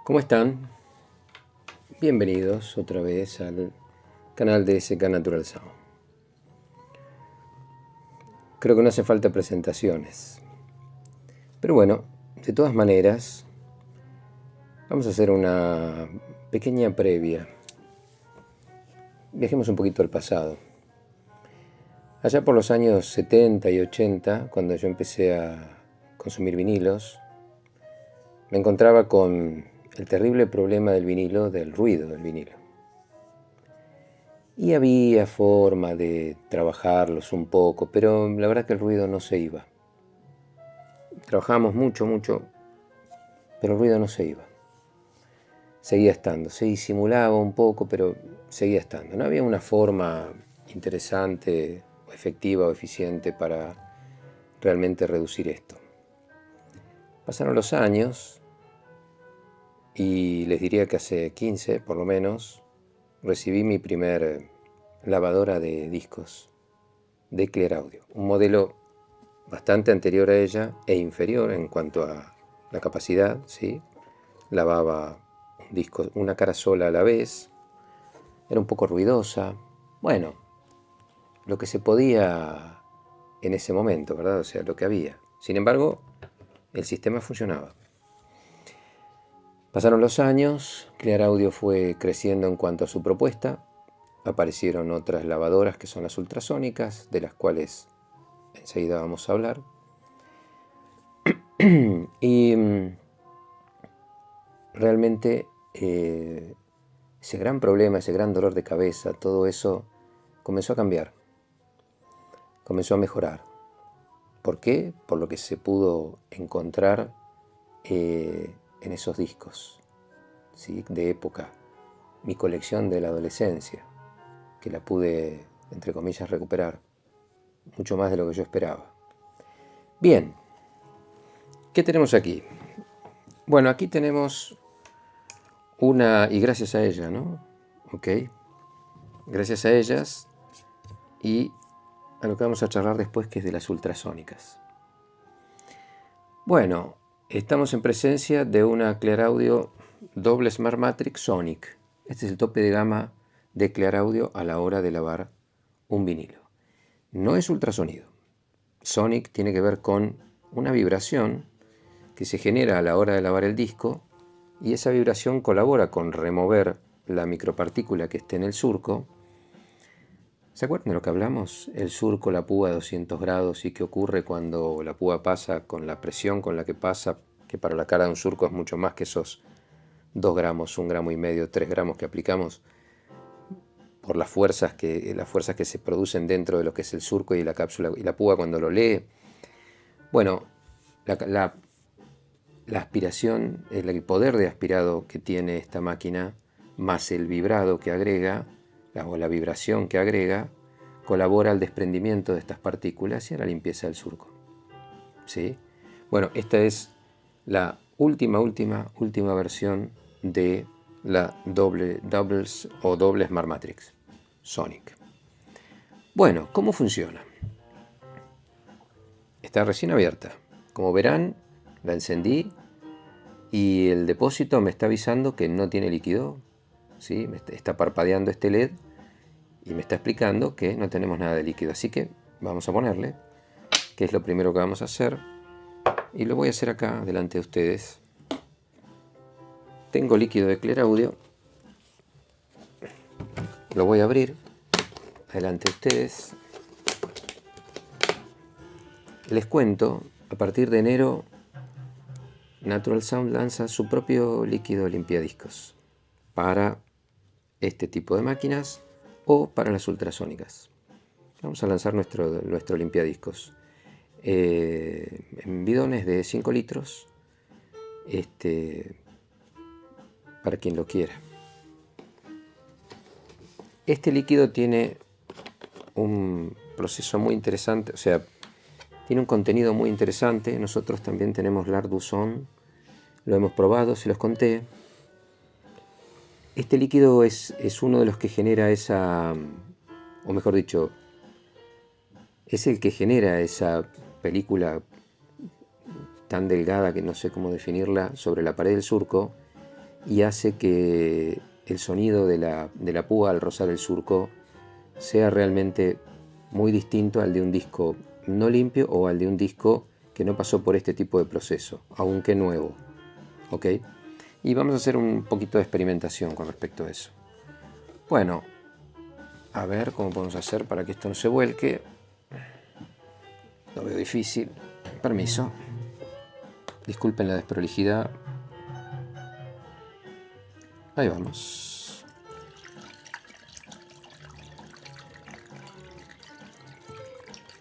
¿Cómo están? Bienvenidos otra vez al canal de SK Natural Sound. Creo que no hace falta presentaciones. Pero bueno, de todas maneras, vamos a hacer una pequeña previa. Viajemos un poquito al pasado. Allá por los años 70 y 80, cuando yo empecé a consumir vinilos, me encontraba con el terrible problema del vinilo, del ruido del vinilo. Y había forma de trabajarlos un poco, pero la verdad que el ruido no se iba. Trabajábamos mucho, pero el ruido no se iba. Seguía estando, se disimulaba un poco, pero seguía estando. No había una forma interesante, o efectiva o eficiente para realmente reducir esto. Pasaron los años y les diría que hace 15 por lo menos recibí mi primer lavadora de discos de Clear Audio, un modelo bastante anterior a ella e inferior en cuanto a la capacidad, ¿sí? Lavaba un disco, una cara sola a la vez, era un poco ruidosa, bueno, lo que se podía en ese momento, ¿verdad? O sea, lo que había. Sin embargo, el sistema funcionaba. Pasaron los años, Clear Audio fue creciendo en cuanto a su propuesta, aparecieron otras lavadoras que son las ultrasónicas, de las cuales enseguida vamos a hablar. Y realmente ese gran problema, ese gran dolor de cabeza, todo eso comenzó a cambiar, comenzó a mejorar. ¿Por qué? Por lo que se pudo encontrar en esos discos, ¿sí? De época, mi colección de la adolescencia, que la pude, entre comillas, recuperar, mucho más de lo que yo esperaba. Bien, ¿qué tenemos aquí? Bueno, aquí tenemos una, y gracias a ella, ¿no? Ok, gracias a ellas y a lo que vamos a charlar después, que es de las ultrasónicas. Bueno, estamos en presencia de una Clear Audio doble Smart Matrix Sonic. Este es el tope de gama de Clear Audio a la hora de lavar un vinilo. No es ultrasonido. Sonic tiene que ver con una vibración que se genera a la hora de lavar el disco, y esa vibración colabora con remover la micropartícula que esté en el surco. ¿Se acuerdan de lo que hablamos? El surco, la púa a 200 grados y qué ocurre cuando la púa pasa, con la presión con la que pasa, que para la cara de un surco es mucho más que esos 2 gramos, 1,5 gramos, 3 gramos que aplicamos, por las fuerzas que se producen dentro de lo que es el surco y la cápsula y la púa cuando lo lee. Bueno, la aspiración, el poder de aspirado que tiene esta máquina, más el vibrado que agrega, o la vibración que agrega, colabora al desprendimiento de estas partículas y a la limpieza del surco. ¿Sí? Bueno, esta es la última versión de la doubles o doble Smart Matrix Sonic. Bueno, ¿cómo funciona? Está recién abierta. Como verán, la encendí y el depósito me está avisando que no tiene líquido, ¿sí? Me está parpadeando este LED y me está explicando que no tenemos nada de líquido. Así que vamos a ponerle, que es lo primero que vamos a hacer. Y lo voy a hacer acá, delante de ustedes. Tengo líquido de Clear Audio. Lo voy a abrir, delante de ustedes. Les cuento, a partir de enero, Natural Sound lanza su propio líquido limpiadiscos para este tipo de máquinas o para las ultrasónicas. Vamos a lanzar nuestro limpiadiscos en bidones de 5 litros, para quien lo quiera. Este líquido tiene un proceso muy interesante, o sea, tiene un contenido muy interesante. Nosotros también tenemos Larduzón, lo hemos probado, se los conté. Este líquido es uno de los que genera esa, o mejor dicho, es el que genera esa película tan delgada que no sé cómo definirla sobre la pared del surco, y hace que el sonido de la púa al rozar el surco sea realmente muy distinto al de un disco no limpio o al de un disco que no pasó por este tipo de proceso, aunque nuevo. ¿Ok? Y vamos a hacer un poquito de experimentación con respecto a eso. Bueno, a ver cómo podemos hacer para que esto no se vuelque. Lo veo difícil. Permiso. Disculpen la desprolijidad. Ahí vamos.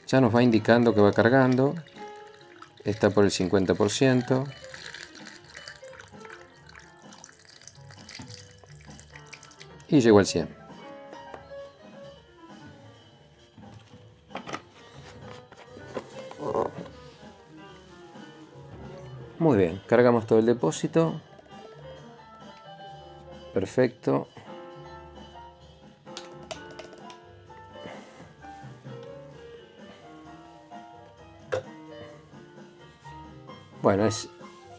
Ya nos va indicando que va cargando. Está por el 50%. Y llegó al 100%. Muy bien, cargamos todo el depósito. Perfecto. Bueno, es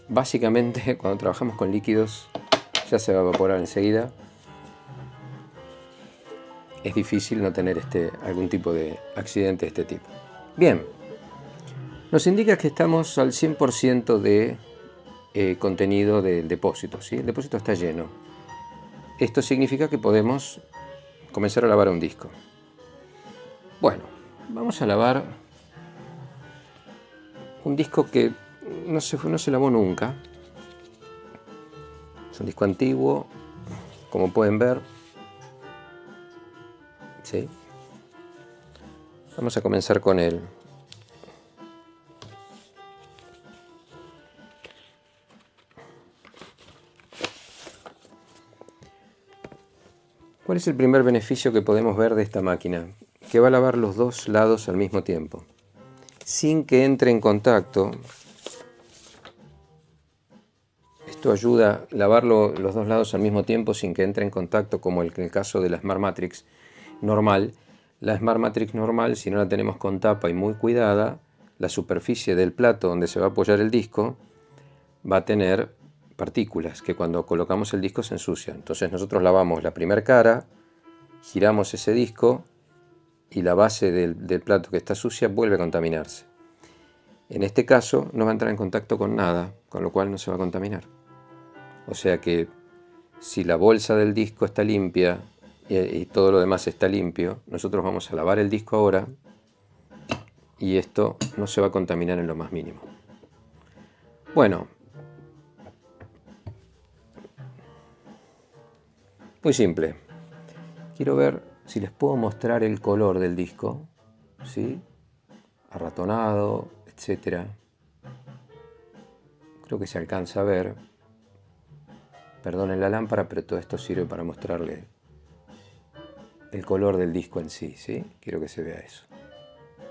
básicamente cuando trabajamos con líquidos ya se va a evaporar enseguida. Es difícil no tener algún tipo de accidente de este tipo. Bien, nos indica que estamos al 100% de contenido del depósito, ¿sí? El depósito está lleno. Esto significa que podemos comenzar a lavar un disco. Bueno, vamos a lavar un disco que no se lavó nunca. Es un disco antiguo, como pueden ver. ¿Sí? Vamos a comenzar con él. ¿Cuál es el primer beneficio que podemos ver de esta máquina? Que va a lavar los dos lados al mismo tiempo, sin que entre en contacto. Esto ayuda a lavarlo los dos lados al mismo tiempo sin que entre en contacto, como en el caso de la Smart Matrix normal. La Smart Matrix normal, si no la tenemos con tapa y muy cuidada, la superficie del plato donde se va a apoyar el disco va a tener partículas que cuando colocamos el disco se ensucian. Entonces nosotros lavamos la primera cara, giramos ese disco y la base del plato que está sucia vuelve a contaminarse. En este caso no va a entrar en contacto con nada, con lo cual no se va a contaminar. O sea que si la bolsa del disco está limpia y todo lo demás está limpio, nosotros vamos a lavar el disco ahora y esto no se va a contaminar en lo más mínimo. Bueno, muy simple. Quiero ver si les puedo mostrar el color del disco, ¿sí? Arratonado, etc. Creo que se alcanza a ver. Perdonen la lámpara, pero todo esto sirve para mostrarle el color del disco en sí, ¿sí? Quiero que se vea eso.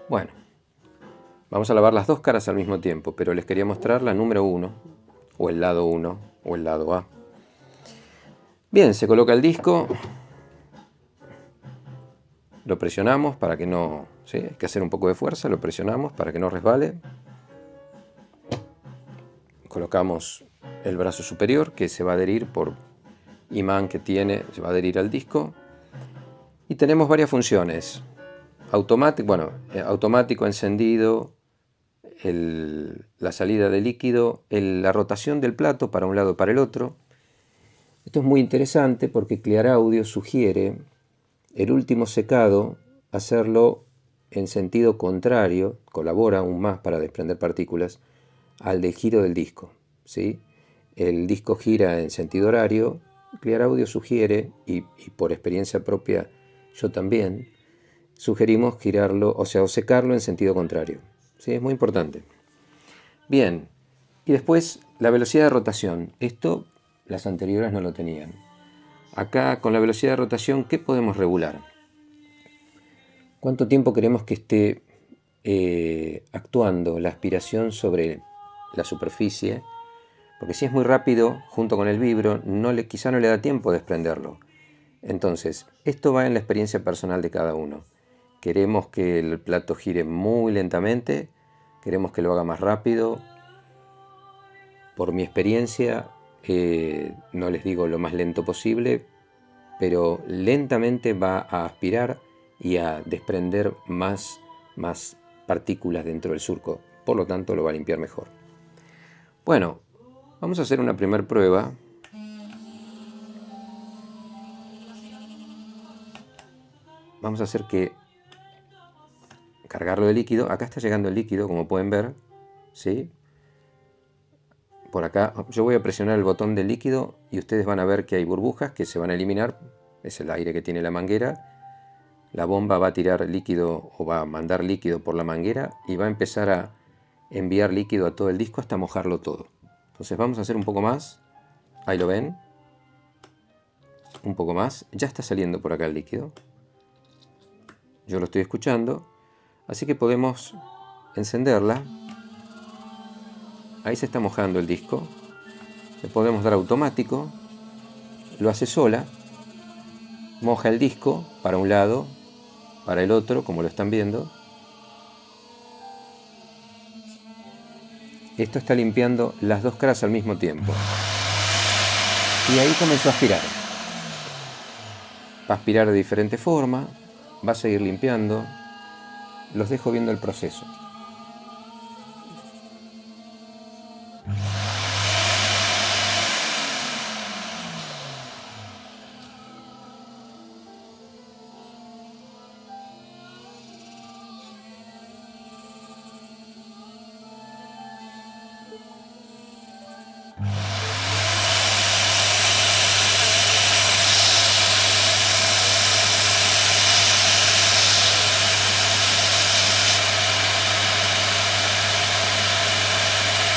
Bueno, vamos a lavar las dos caras al mismo tiempo, pero les quería mostrar la número 1, o el lado 1, o el lado A. Bien, se coloca el disco, lo presionamos para que no, ¿sí? Hay que hacer un poco de fuerza, lo presionamos para que no resbale. Colocamos el brazo superior que se va a adherir por imán que tiene, se va a adherir al disco. Y tenemos varias funciones. Automático, encendido, la salida de líquido, la rotación del plato para un lado y para el otro. Esto es muy interesante porque Clear Audio sugiere el último secado hacerlo en sentido contrario, colabora aún más para desprender partículas, al del giro del disco, ¿sí? El disco gira en sentido horario. Clear Audio sugiere, y por experiencia propia yo también, sugerimos girarlo, o secarlo en sentido contrario. ¿Sí? Es muy importante. Bien, y después la velocidad de rotación. Esto las anteriores no lo tenían. Acá con la velocidad de rotación, ¿qué podemos regular? ¿Cuánto tiempo queremos que esté actuando la aspiración sobre la superficie? Porque si es muy rápido, junto con el vibro, quizá no le da tiempo de desprenderlo. Entonces, esto va en la experiencia personal de cada uno. Queremos que el plato gire muy lentamente, queremos que lo haga más rápido. Por mi experiencia, no les digo lo más lento posible, pero lentamente va a aspirar y a desprender más partículas dentro del surco, por lo tanto lo va a limpiar mejor. Bueno, vamos a hacer una primera prueba. Vamos a hacer que cargarlo de líquido. Acá está llegando el líquido, como pueden ver, ¿sí? Por acá yo voy a presionar el botón del líquido y ustedes van a ver que hay burbujas que se van a eliminar. Es el aire que tiene la manguera. La bomba va a tirar líquido o va a mandar líquido por la manguera y va a empezar a enviar líquido a todo el disco hasta mojarlo todo. Entonces vamos a hacer un poco más. Ahí lo ven. Un poco más. Ya está saliendo por acá el líquido. Yo lo estoy escuchando. Así que podemos encenderla. Ahí se está mojando el disco. Le podemos dar automático. Lo hace sola. Moja el disco para un lado, para el otro, como lo están viendo. Esto está limpiando las dos caras al mismo tiempo. Y ahí comenzó a aspirar. Va a aspirar de diferente forma. Va a seguir limpiando. Los dejo viendo el proceso.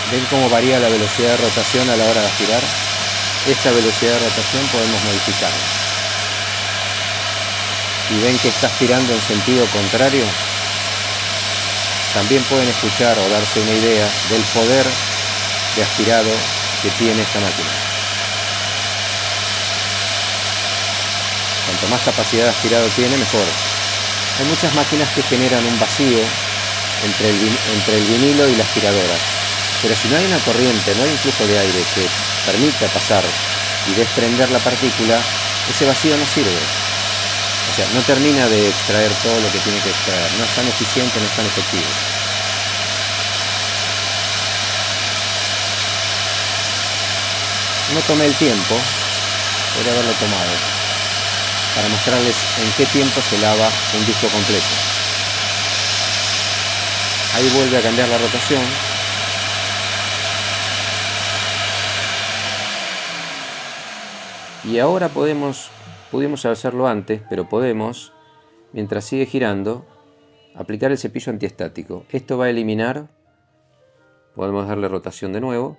¿Ven cómo varía la velocidad de rotación a la hora de aspirar? Esta velocidad de rotación podemos modificarla. Y ven que está aspirando en sentido contrario. También pueden escuchar o darse una idea del poder de aspirado que tiene esta máquina. Cuanto más capacidad de aspirado tiene, mejor. Hay muchas máquinas que generan un vacío entre el vinilo y la aspiradora. Pero si no hay una corriente, no hay un flujo de aire que permita pasar y desprender la partícula, ese vacío no sirve. O sea, no termina de extraer todo lo que tiene que extraer. No es tan eficiente, no es tan efectivo. No tomé el tiempo, podría haberlo tomado, para mostrarles en qué tiempo se lava un disco completo. Ahí vuelve a cambiar la rotación. Y ahora pudimos hacerlo antes, pero podemos, mientras sigue girando, aplicar el cepillo antiestático. Esto va a eliminar, podemos darle rotación de nuevo.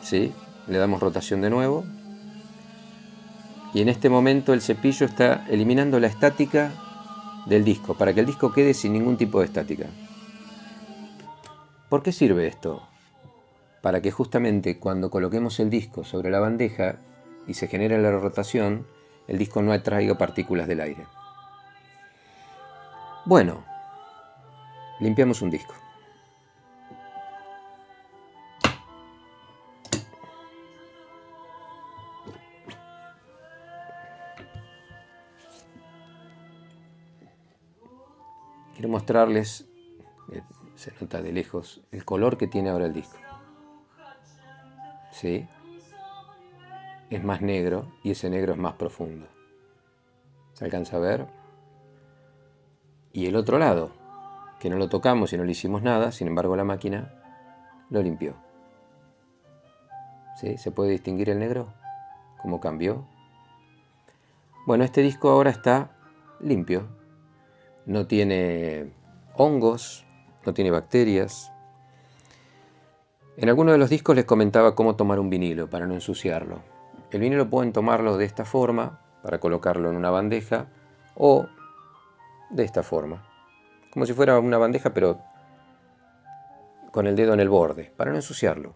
¿Sí? Le damos rotación de nuevo. Y en este momento el cepillo está eliminando la estática del disco, para que el disco quede sin ningún tipo de estática. ¿Por qué sirve esto? Para que justamente cuando coloquemos el disco sobre la bandeja y se genere la rotación, el disco no atraiga partículas del aire. Bueno, limpiamos un disco. Quiero mostrarles, se nota de lejos, el color que tiene ahora el disco. ¿Sí? Es más negro y ese negro es más profundo. ¿Se alcanza a ver? Y el otro lado, que no lo tocamos y no le hicimos nada, sin embargo la máquina lo limpió. ¿Sí? ¿Se puede distinguir el negro? ¿Cómo cambió? Bueno, este disco ahora está limpio. No tiene hongos, no tiene bacterias. En alguno de los discos les comentaba cómo tomar un vinilo para no ensuciarlo. El vinilo pueden tomarlo de esta forma, para colocarlo en una bandeja, o de esta forma, como si fuera una bandeja pero con el dedo en el borde, para no ensuciarlo.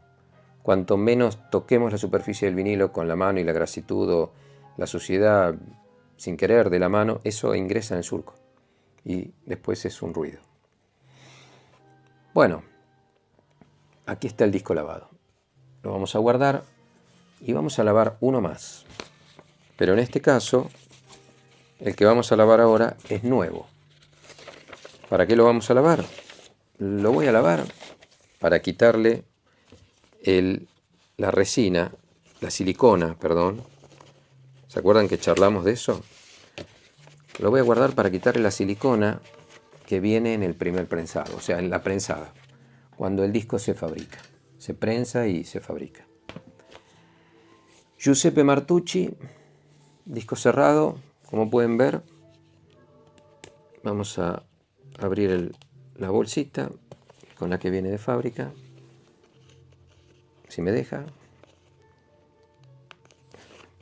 Cuanto menos toquemos la superficie del vinilo con la mano y la grasitud o la suciedad sin querer de la mano, eso ingresa en el surco y después es un ruido. Bueno, aquí está el disco lavado. Lo vamos a guardar y vamos a lavar uno más. Pero en este caso, el que vamos a lavar ahora es nuevo. ¿Para qué lo vamos a lavar? Lo voy a lavar para quitarle la resina, la silicona, perdón. ¿Se acuerdan que charlamos de eso? Lo voy a guardar para quitarle la silicona que viene en el primer prensado, o sea, en la prensada, cuando el disco se fabrica. Se prensa y se fabrica. Giuseppe Martucci, disco cerrado, como pueden ver. Vamos a abrir la bolsita con la que viene de fábrica, si me deja.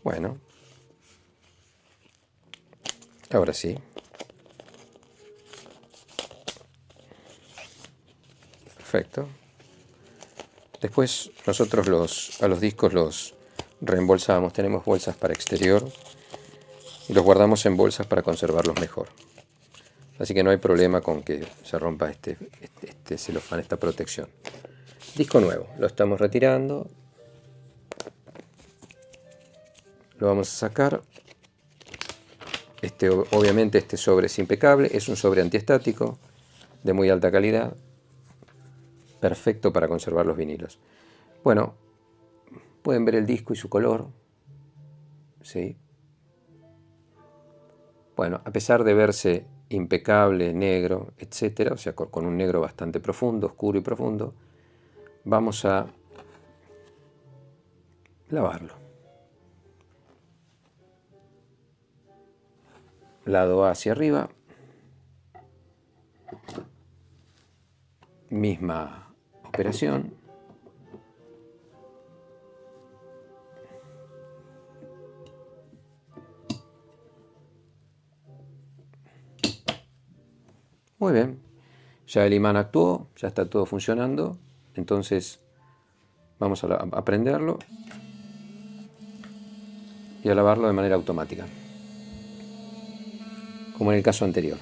Bueno, ahora sí. Perfecto. Después nosotros a los discos los reembolsamos. Tenemos bolsas para exterior y los guardamos en bolsas para conservarlos mejor. Así que no hay problema con que se rompa este celofán, esta protección. Disco nuevo, lo estamos retirando. Lo vamos a sacar. Obviamente este sobre es impecable, es un sobre antiestático de muy alta calidad, perfecto para conservar los vinilos. Bueno, pueden ver el disco y su color, ¿sí? Bueno, a pesar de verse impecable, negro, etcétera, o sea, con un negro bastante profundo, oscuro y profundo, vamos a lavarlo. Lado A hacia arriba, misma operación. Muy bien, ya el imán actuó, ya está todo funcionando, entonces vamos a prenderlo y a lavarlo de manera automática, como en el caso anterior.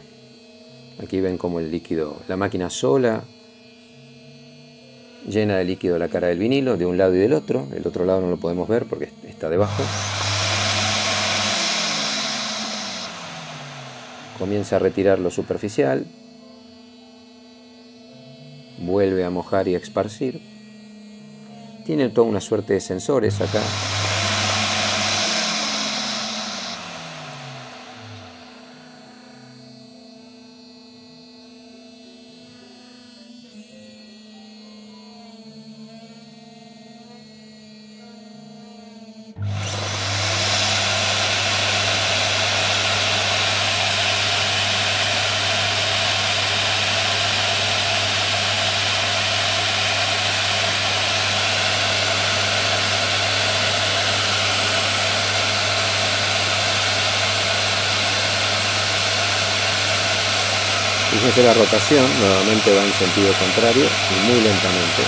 Aquí ven como el líquido, la máquina sola llena de líquido la cara del vinilo de un lado y del otro. El otro lado no lo podemos ver porque está debajo. Comienza a retirar lo superficial, vuelve a mojar y a esparcir. Tiene toda una suerte de sensores acá. Fíjense la rotación, nuevamente va en sentido contrario y muy lentamente.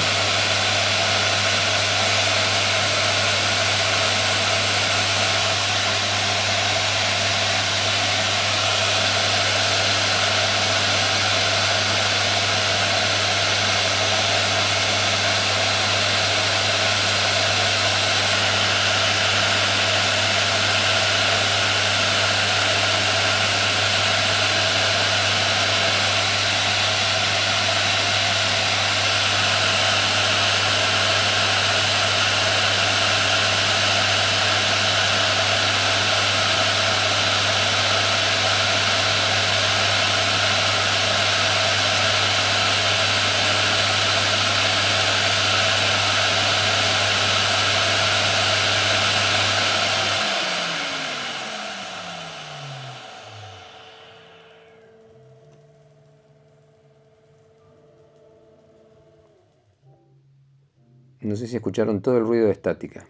No sé si escucharon todo el ruido de estática.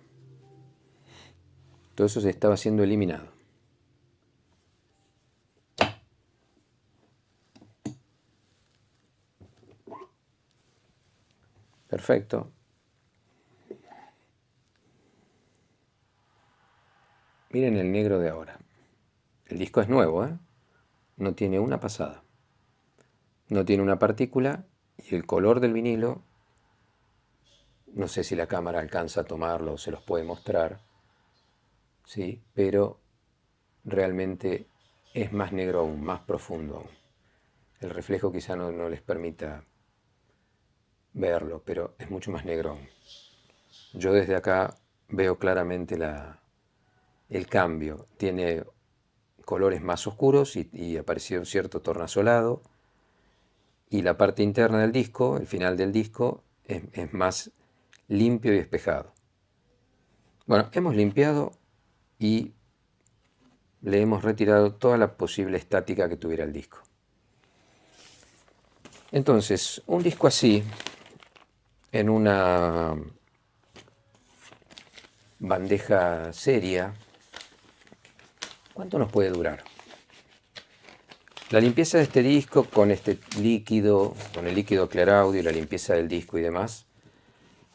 Todo eso se estaba siendo eliminado. Perfecto. Miren el negro de ahora. El disco es nuevo, ¿eh? No tiene una pasada. No tiene una partícula Y el color del vinilo, no sé si la cámara alcanza a tomarlo o se los puede mostrar, ¿sí? Pero realmente es más negro aún, más profundo aún. El reflejo quizá no les permita verlo, pero es mucho más negro aún. Yo desde acá veo claramente el cambio. Tiene colores más oscuros y apareció un cierto tornasolado. Y la parte interna del disco, el final del disco, es más limpio y despejado. Bueno, hemos limpiado y le hemos retirado toda la posible estática que tuviera el disco. Entonces, un disco así, en una bandeja seria, ¿cuánto nos puede durar? La limpieza de este disco con este líquido, con el líquido Clearaudio y la limpieza del disco y demás,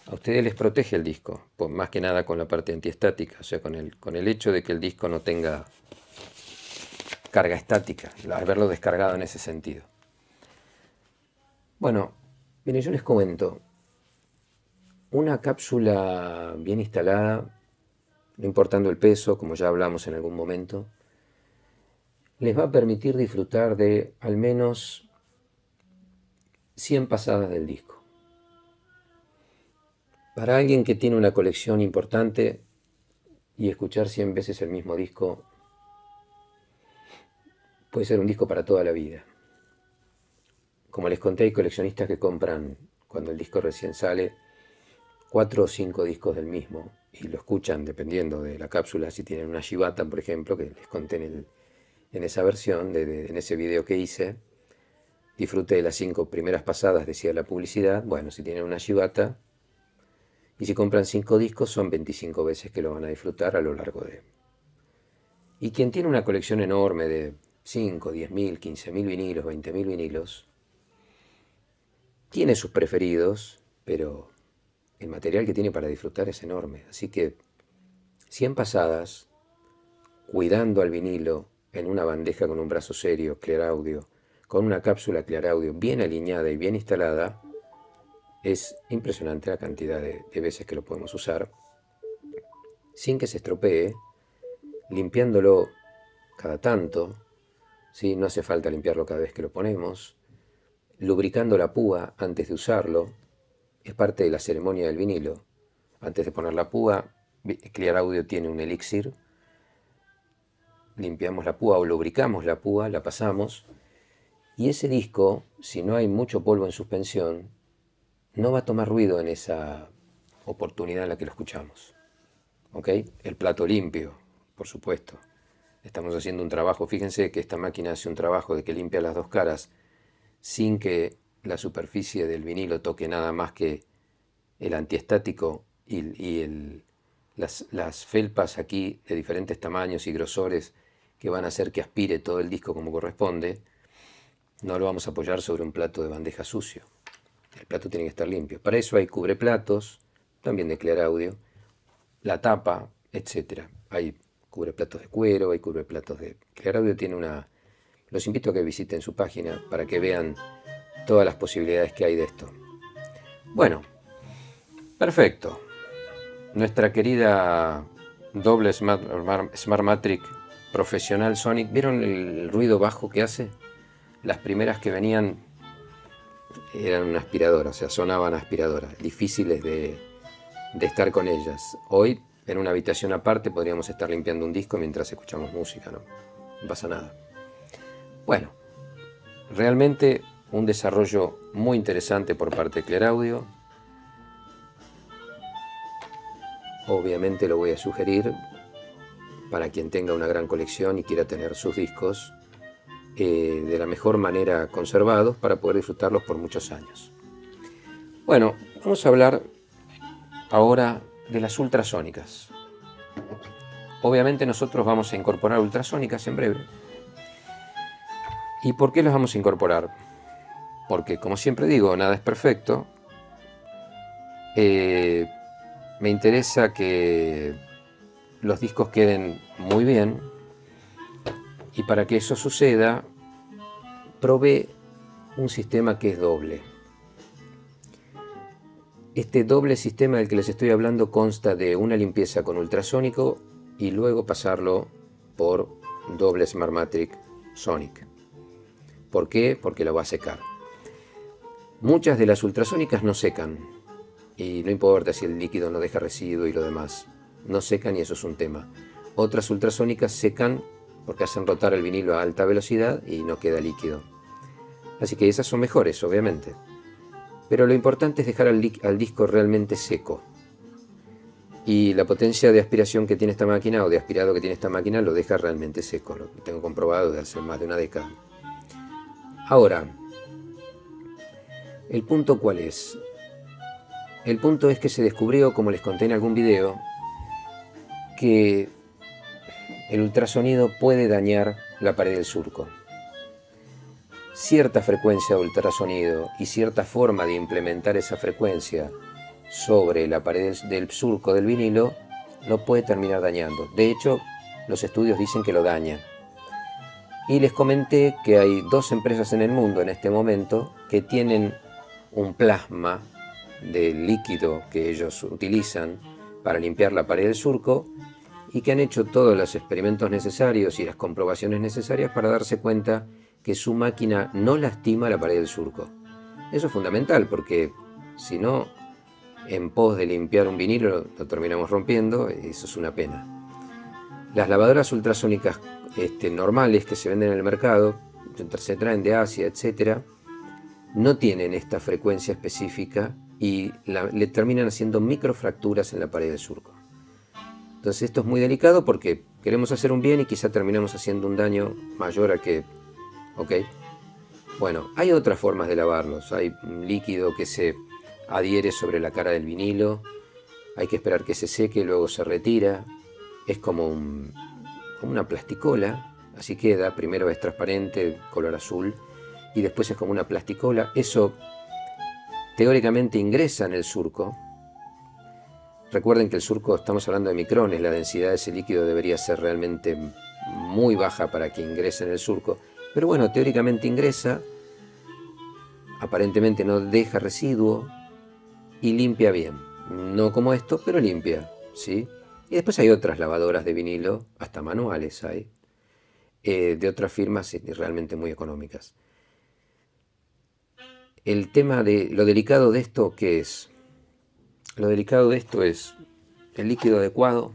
a ustedes les protege el disco, pues más que nada con la parte antiestática, o sea, con el hecho de que el disco no tenga carga estática, haberlo descargado en ese sentido. Bueno, miren, yo les comento, una cápsula bien instalada, no importando el peso, como ya hablamos en algún momento, les va a permitir disfrutar de al menos 100 pasadas del disco. Para alguien que tiene una colección importante y escuchar 100 veces el mismo disco puede ser un disco para toda la vida. Como les conté, hay coleccionistas que compran, cuando el disco recién sale, 4 o 5 discos del mismo y lo escuchan dependiendo de la cápsula. Si tienen una Shibata, por ejemplo, que les conté en esa versión, en ese video que hice, disfrute de las 5 primeras pasadas, decía la publicidad. Bueno, si tienen una Shibata y si compran 5 discos, son 25 veces que lo van a disfrutar a lo largo de... Y quien tiene una colección enorme de 5, 10.000, 15.000 vinilos, 20.000 vinilos, tiene sus preferidos, pero el material que tiene para disfrutar es enorme. Así que 100 pasadas, cuidando al vinilo en una bandeja con un brazo serio, Clearaudio, con una cápsula Clearaudio bien alineada y bien instalada, es impresionante la cantidad de veces que lo podemos usar sin que se estropee, limpiándolo cada tanto, ¿sí? No hace falta limpiarlo cada vez que lo ponemos, lubricando la púa antes de usarlo, es parte de la ceremonia del vinilo. Antes de poner la púa, Clearaudio tiene un elixir, limpiamos la púa o lubricamos la púa, la pasamos, y ese disco, si no hay mucho polvo en suspensión, no va a tomar ruido en esa oportunidad en la que lo escuchamos. ¿Ok? El plato limpio, por supuesto. Estamos haciendo un trabajo, fíjense que esta máquina hace un trabajo de que limpia las dos caras sin que la superficie del vinilo toque nada más que el antiestático y las felpas aquí de diferentes tamaños y grosores que van a hacer que aspire todo el disco como corresponde. No lo vamos a apoyar sobre un plato de bandeja sucio. El plato tiene que estar limpio. Para eso hay cubreplatos, también de Clearaudio, la tapa, etc. Hay cubreplatos de cuero, hay cubreplatos de... Clearaudio tiene una... Los invito a que visiten su página para que vean todas las posibilidades que hay de esto. Bueno, perfecto. Nuestra querida doble Smartmatic profesional Sonic, ¿vieron el ruido bajo que hace? Las primeras que venían eran una aspiradora, o sea, sonaban aspiradoras, difíciles de estar con ellas. Hoy, en una habitación aparte, podríamos estar limpiando un disco mientras escuchamos música, ¿no? No pasa nada. Bueno, realmente un desarrollo muy interesante por parte de Clearaudio. Obviamente lo voy a sugerir para quien tenga una gran colección y quiera tener sus discos de la mejor manera conservados para poder disfrutarlos por muchos años. Bueno, vamos a hablar ahora de las ultrasónicas. Obviamente nosotros vamos a incorporar ultrasónicas en breve. ¿Y por qué las vamos a incorporar? Porque, como siempre digo, nada es perfecto. Me interesa que los discos queden muy bien, y para que eso suceda, probé un sistema que es doble. Este doble sistema del que les estoy hablando consta de una limpieza con ultrasónico y luego pasarlo por doble Smartmatic Sonic. ¿Por qué? Porque lo va a secar. Muchas de las ultrasónicas no secan, y no importa si el líquido no deja residuo y lo demás, no secan y eso es un tema. Otras ultrasónicas secan porque hacen rotar el vinilo a alta velocidad y no queda líquido. Así que esas son mejores, obviamente. Pero lo importante es dejar al disco realmente seco. Y la potencia de aspiración que tiene esta máquina, o de aspirado que tiene esta máquina, lo deja realmente seco. Lo tengo comprobado desde hace más de una década. Ahora, ¿el punto cuál es? El punto es que se descubrió, como les conté en algún video, que el ultrasonido puede dañar la pared del surco. Cierta frecuencia de ultrasonido y cierta forma de implementar esa frecuencia sobre la pared del surco del vinilo lo puede terminar dañando. De hecho, los estudios dicen que lo daña. Y les comenté que hay 2 empresas en el mundo en este momento que tienen un plasma de líquido que ellos utilizan para limpiar la pared del surco y que han hecho todos los experimentos necesarios y las comprobaciones necesarias para darse cuenta que su máquina no lastima la pared del surco. Eso es fundamental porque si no, en pos de limpiar un vinilo lo terminamos rompiendo, eso es una pena. Las lavadoras ultrasónicas normales que se venden en el mercado, se traen de Asia, etc., no tienen esta frecuencia específica y le terminan haciendo microfracturas en la pared del surco. Entonces esto es muy delicado porque queremos hacer un bien y quizá terminamos haciendo un daño mayor al que... ¿Ok? Bueno, hay otras formas de lavarlos. Hay un líquido que se adhiere sobre la cara del vinilo. Hay que esperar que se seque y luego se retira. Es como una plasticola. Así queda. Primero es transparente, color azul. Y después es como una plasticola. Eso teóricamente ingresa en el surco. Recuerden que el surco, estamos hablando de micrones. La densidad de ese líquido debería ser realmente muy baja para que ingrese en el surco. Pero bueno, teóricamente ingresa, aparentemente no deja residuo y limpia bien. No como esto, pero limpia, ¿sí? Y después hay otras lavadoras de vinilo, hasta manuales hay, de otras firmas realmente muy económicas. El tema de lo delicado de esto, ¿qué es? Lo delicado de esto es el líquido adecuado.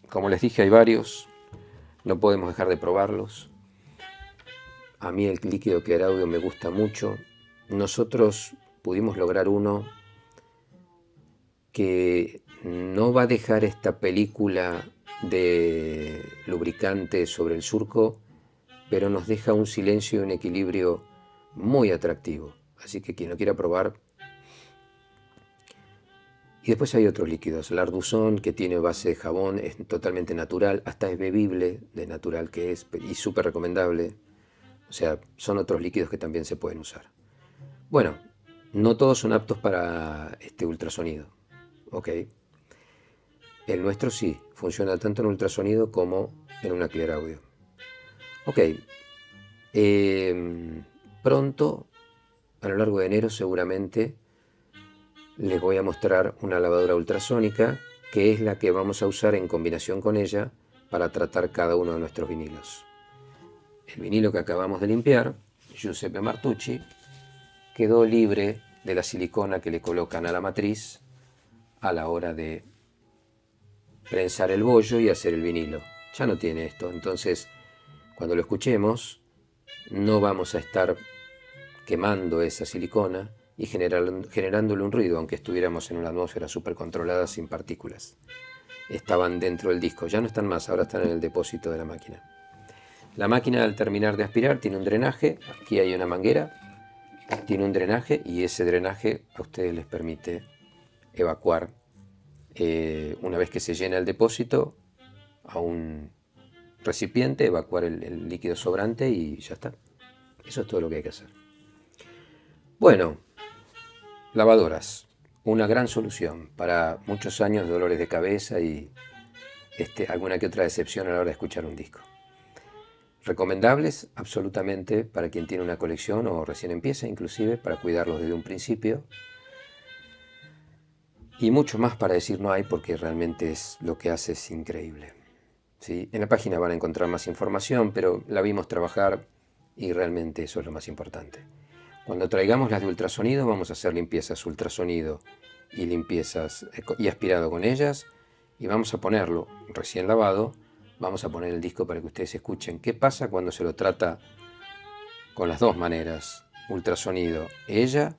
Como les dije, hay varios. No podemos dejar de probarlos. A mí el líquido Claraudio me gusta mucho. Nosotros pudimos lograr uno que no va a dejar esta película de lubricante sobre el surco, pero nos deja un silencio y un equilibrio muy atractivo. Así que quien lo quiera probar. Y después hay otros líquidos. El Arduzón, que tiene base de jabón, es totalmente natural, hasta es bebible de natural que es, y súper recomendable. O sea, son otros líquidos que también se pueden usar. Bueno, no todos son aptos para este ultrasonido. Ok. El nuestro sí, funciona tanto en ultrasonido como en una Claraudio. Ok. Pronto, a lo largo de enero seguramente, les voy a mostrar una lavadora ultrasónica que es la que vamos a usar en combinación con ella para tratar cada uno de nuestros vinilos. El vinilo que acabamos de limpiar, Giuseppe Martucci, quedó libre de la silicona que le colocan a la matriz a la hora de prensar el bollo y hacer el vinilo. Ya no tiene esto, entonces cuando lo escuchemos no vamos a estar quemando esa silicona y generándole un ruido, aunque estuviéramos en una atmósfera súper controlada sin partículas. Estaban dentro del disco, ya no están más, ahora están en el depósito de la máquina. La máquina, al terminar de aspirar, tiene un drenaje. Aquí hay una manguera, tiene un drenaje y ese drenaje a ustedes les permite evacuar una vez que se llena el depósito a un recipiente, evacuar el líquido sobrante y ya está. Eso es todo lo que hay que hacer. Bueno, lavadoras, una gran solución para muchos años de dolores de cabeza y alguna que otra decepción a la hora de escuchar un disco. Recomendables absolutamente para quien tiene una colección o recién empieza, inclusive para cuidarlos desde un principio. Y mucho más para decir no hay, porque realmente lo que hace es increíble. ¿Sí? En la página van a encontrar más información, pero la vimos trabajar y realmente eso es lo más importante. Cuando traigamos las de ultrasonido, vamos a hacer limpiezas ultrasonido y limpiezas y aspirado con ellas, y vamos a ponerlo recién lavado. Vamos a poner el disco para que ustedes escuchen qué pasa cuando se lo trata con las dos maneras: ultrasonido ella,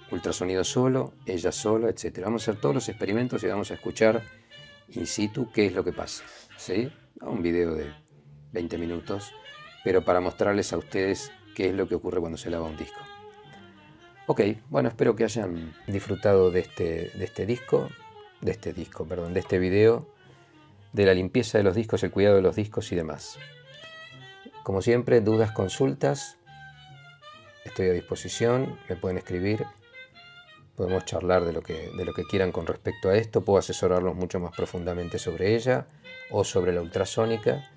ultrasonido solo, ella solo, etc. Vamos a hacer todos los experimentos y vamos a escuchar in situ qué es lo que pasa, ¿sí? Un video de 20 minutos, pero para mostrarles a ustedes qué es lo que ocurre cuando se lava un disco. Ok, bueno, espero que hayan disfrutado de este video, de la limpieza de los discos, el cuidado de los discos y demás. Como siempre, dudas, consultas, estoy a disposición, me pueden escribir, podemos charlar de lo que quieran con respecto a esto, puedo asesorarlos mucho más profundamente sobre ella o sobre la ultrasónica,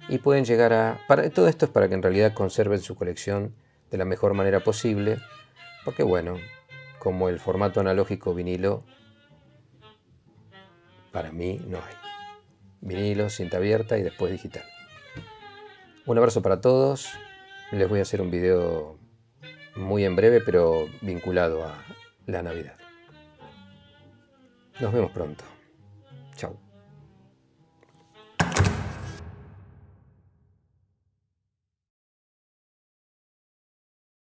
y pueden llegar todo esto es para que en realidad conserven su colección de la mejor manera posible, porque bueno, como el formato analógico vinilo, para mí no hay. Vinilo, cinta abierta y después digital. Un abrazo para todos. Les voy a hacer un video muy en breve, pero vinculado a la Navidad. Nos vemos pronto. Chau.